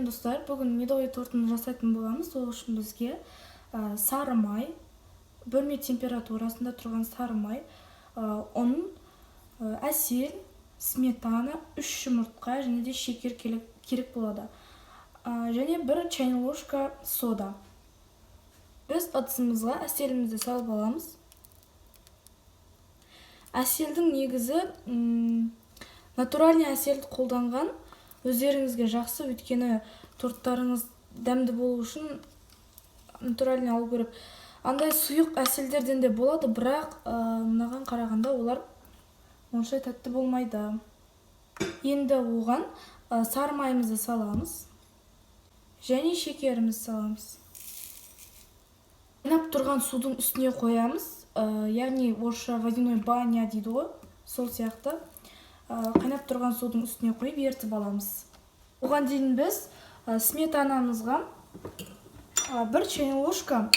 достар, бүгін медовый тортын жасайтын боламыз. Ол үшін бізге сары май, бөлме температурасында тұрған сары май, ұн, әсел, сметана, 3 жұмыртқа және де шекер керек болады. Және 1 чайный ложка сода. Біз ыдысымызға әселімізді салып аламыз. Әселдің негізі натуральный әселді қолданған. Өздеріңізге жақсы, өйткені торттарыңыз дәмді болу үшін натуральный алу керек. Андай сұйық әселдерден де болады, бірақ мынаған қарағанда олар онша тәтті болмайды. Енді оған сары майымызды саламыз және шекерімізді саламыз. Қайнап тұрған судың үстіне қоямыз, яғни орысша водяной баня дейді ғой, сол сияқты. Қайнап тұрған судың үстіне қойып ертіп аламыз. Оған дейін біз сметанамызға 1 чайный ложка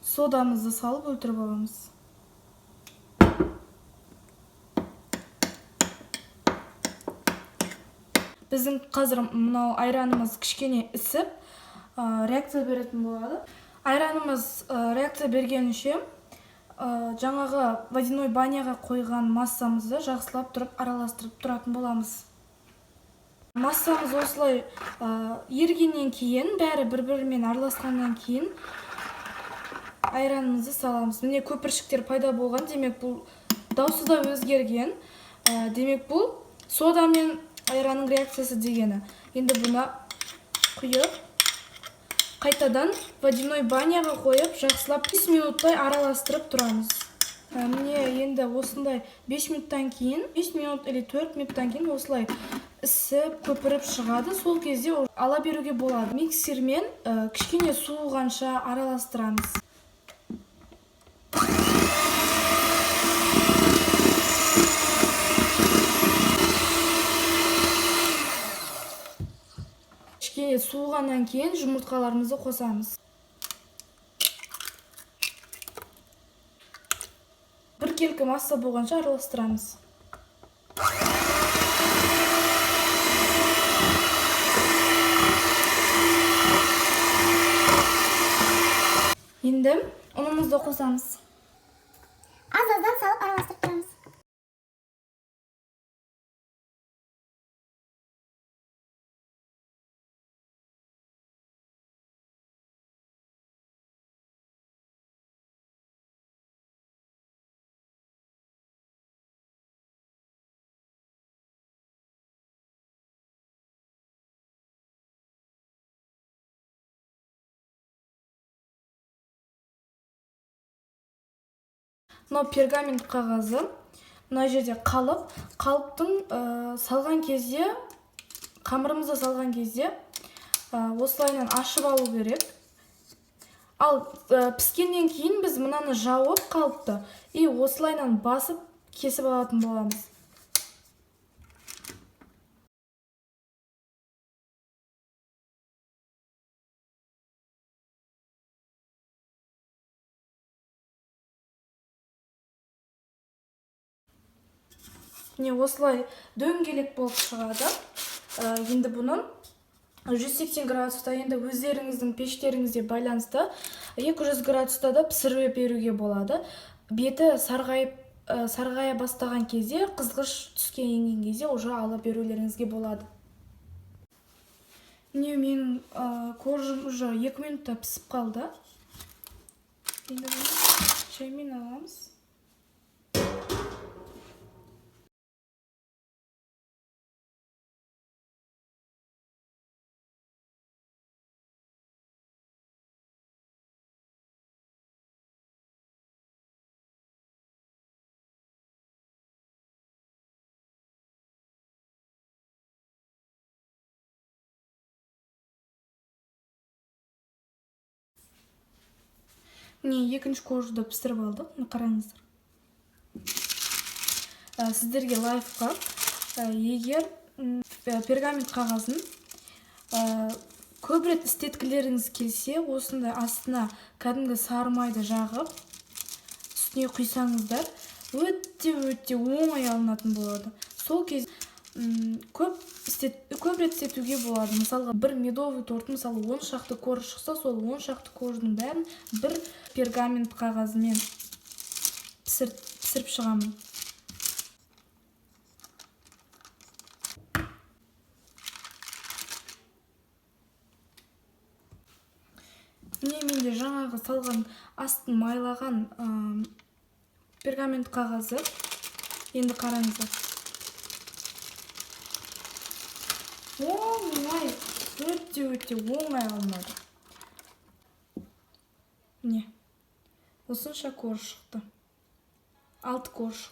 содамызды салып өлтіріп аламыз. Біздің қазір мынау айранымыз кішкене ісіп, реакция беретін болады. Айранымыз реакция бергенше жаңағы водяной баняға қойған массамызды жақсылап тұрып араластырып тұратын боламыз. Массамыз осылай ергеннен кейін, бәрі бір-бірімен араласқаннан кейін айранымызды саламыз. Міне көпіршіктер пайда болған, демек бұл дауысы да өзгерген. Демек бұл сода мен айранның реакциясы дегені. Енді бұны құйып, қайтадан водяной баняға қойып, жақсылап 5 минуттай араластырып тұрамыз. Міне енді осындай 5 минуттан кейін, 5 минут или 4 минуттан кейін осылай ісіп, көпіріп шығады. Сол кезде ала беруге болады. Миксермен кішкене суығанша араластырамыз. Кішкене суығаннан кейін жұмыртқаларымызды қосамыз. Біркелкі масса болғанша араластырамыз. Енді ұнымызды қосамыз. Аз-аздан салып араластырып тұрамыз. Мынау пергамент қағазы. Мына жерде қалыптың салған кезде, қамырымызды салған кезде осылайынан ашып алу керек. Ал піскеннен кейін біз мынаны жауып қалыпты и осылайынан басып кесіп алатын боламыз. Міне осылай дөңгелек болып шығады. Енді бұны 180 градуста, енді өздеріңіздің пештеріңізде байланысты 200 градуста да пісіріп беруге болады. Беті сарғая бастаған кезде, қызғыш түске енген кезде уже ала берулеріңізге болады. Міне менің коржым уже 2 минутта пісіп қалды. Енді бұны шаймен аламыз. Міне екінші коржды пісіріп алдық. Қараңыздар. Сіздерге лайфхак, егер пергамент қағазын көп рет істеткілеріңіз келсе, осындай астына кәдімгі сары майды жағып, үстіне құйсаңыздар, өте оңай алынатын болады. Сол кезде көп рет істетуге болады. Мысалға, бір медовый торт, мысалы 10 шақты корж шықса, сол 10 шақты корждың бәрін бір пергамент қағазымен пісіріп шығамын. Менде жаңағы салған астын майлаған пергамент қағазы. Енді қараңыздар. Оңай, өте оңай алынады. Міне, осынша корж шықты. 6 корж.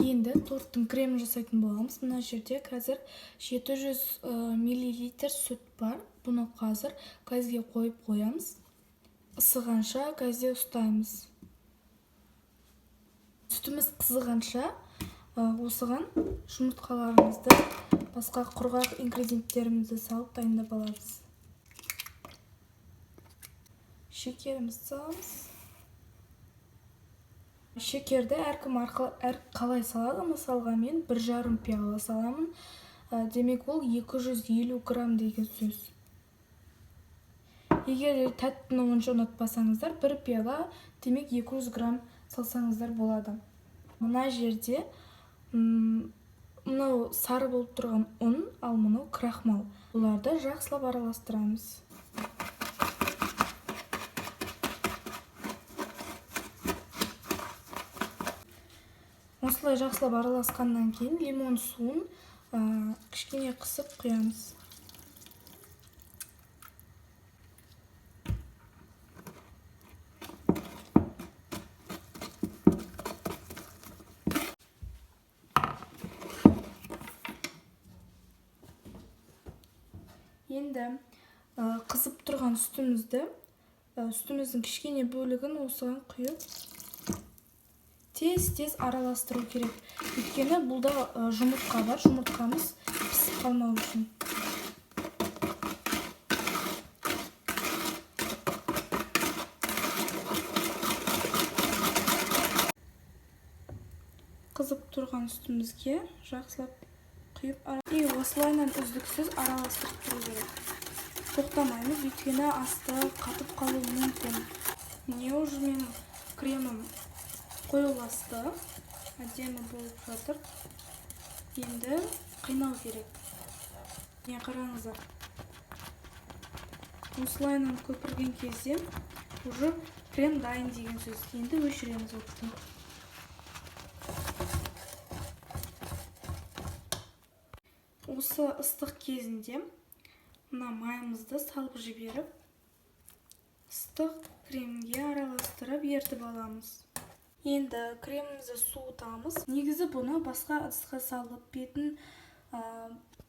Енді торттың кремін жасайтын боламыз. Мына жерде қазір 700 мл сүт бар. Бұны қазір газге қойып қоямыз. Ысығанша газде ұстаймыз. Сүтіміз қызығанша осыған жұмыртқаларымызды, басқа құрғақ ингредиенттерімізді салып дайындап аламыз. Шекерімізді саламыз. Шекерді әркім қалай салады. Мысалға, мен 1,5 пиала саламын. Демек, ол 250 грамм деген сөз. Егер тәттіні онша ұнатпасаңыздар, 1 пиала, демек 200 грамм салсаңыздар болады. Мына жерде мынау сары болып тұрған ұн, ал мынау крахмал. Бұларды жақсылап араластырамыз. Осылай жақсылап араласқаннан кейін лимон суын кішкене қысып құямыз. Енді қызып тұрған сүтіміздің кішкене бөлігін осыған құйып тез араластыру керек. Өйткені бұлда жұмыртқа бар, жұмыртқамыз пісіп қалмау үшін. Қызып тұрған сүтімізге жақсылап құйып, осылайынан үздіксіз араластырып тұру керек. Тоқтамаймыз, өйткені асты қатып қалуы мүмкін. Міне уже менің кремім қоюласты, әдемі болып жатыр. Енді қайнау керек. Не қараңыздар. Осылайынан көпірген кезде уже крем дайын деген сөз. Енді өшіреміз отты. Осы ыстық кезінде мына майымызды салып жіберіп, ыстық кремге араластырып ертіп аламыз. Енді кремімізді суытамыз. Негізі бұны басқа ыдысқа салып, бетін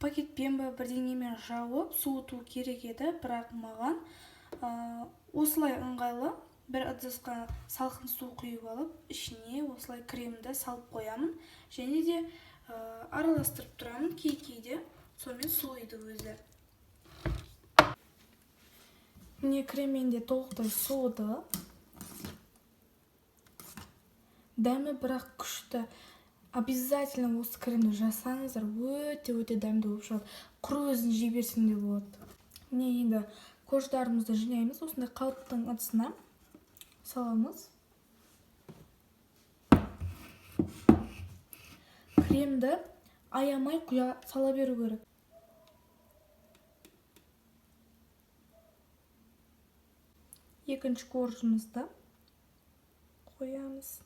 пакетпен бірдеңемен жауып суыту керек еді, бірақ маған осылай ыңғайлы. Бір ыдысқа салқын су құйып алып, ішіне осылай кремді салып қоямын. Және де араластырып тұрамын, кейде сонымен суиды өзі. Міне креммен де толықтай суыды. Дәмі бірақ күшті. Обязательно осы кремді жасаңыздар, өте дәмді болып шығады. Құр өзін жей берсең де болады. Міне енді корждарымызды жинаймыз. Осындай қалыптың ыдысына саламыз. Кремді аямай құя сала беру керек. Екінші коржымызды қоямыз.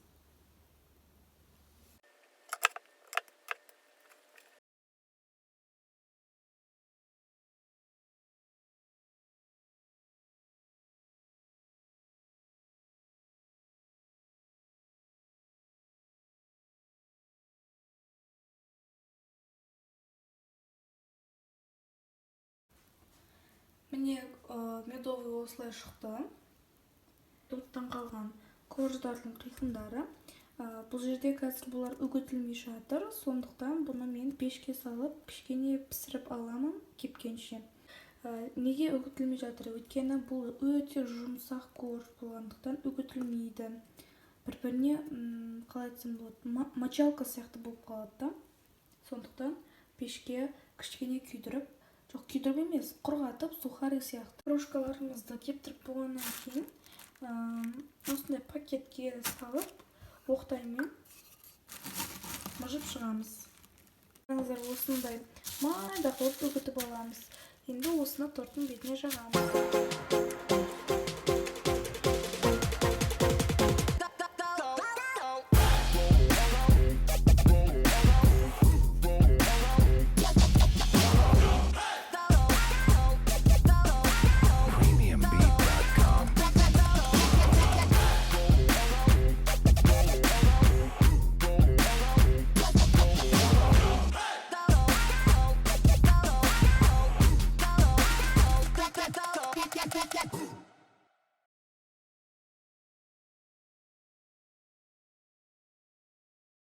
Міне медовый осылай шықты. Торттан қалған корждардың қиқымдары. Бұл жерде қазір бұлар үгітілмей жатыр, сондықтан бұны мен пешке салып кішкене пісіріп аламын кепкенше. Неге үгітілмей жатыр? Өйткені бұл өте жұмсақ корж болғандықтан үгітілмейді. Бір-біріне қалай айтсам болады, мочалка сияқты болып қалады да. Сондықтан пешке кішкене күйдіріп, жоқ күйдіріп емес, құрғатып, сухарик сияқты. Крошкаларымызды кептіріп болғаннан кейін осындай пакетке салып, оқтаймен мұжып шығамыз. Осындай майда қылып үгітіп аламыз. Енді осыны торттың бетіне жағамыз.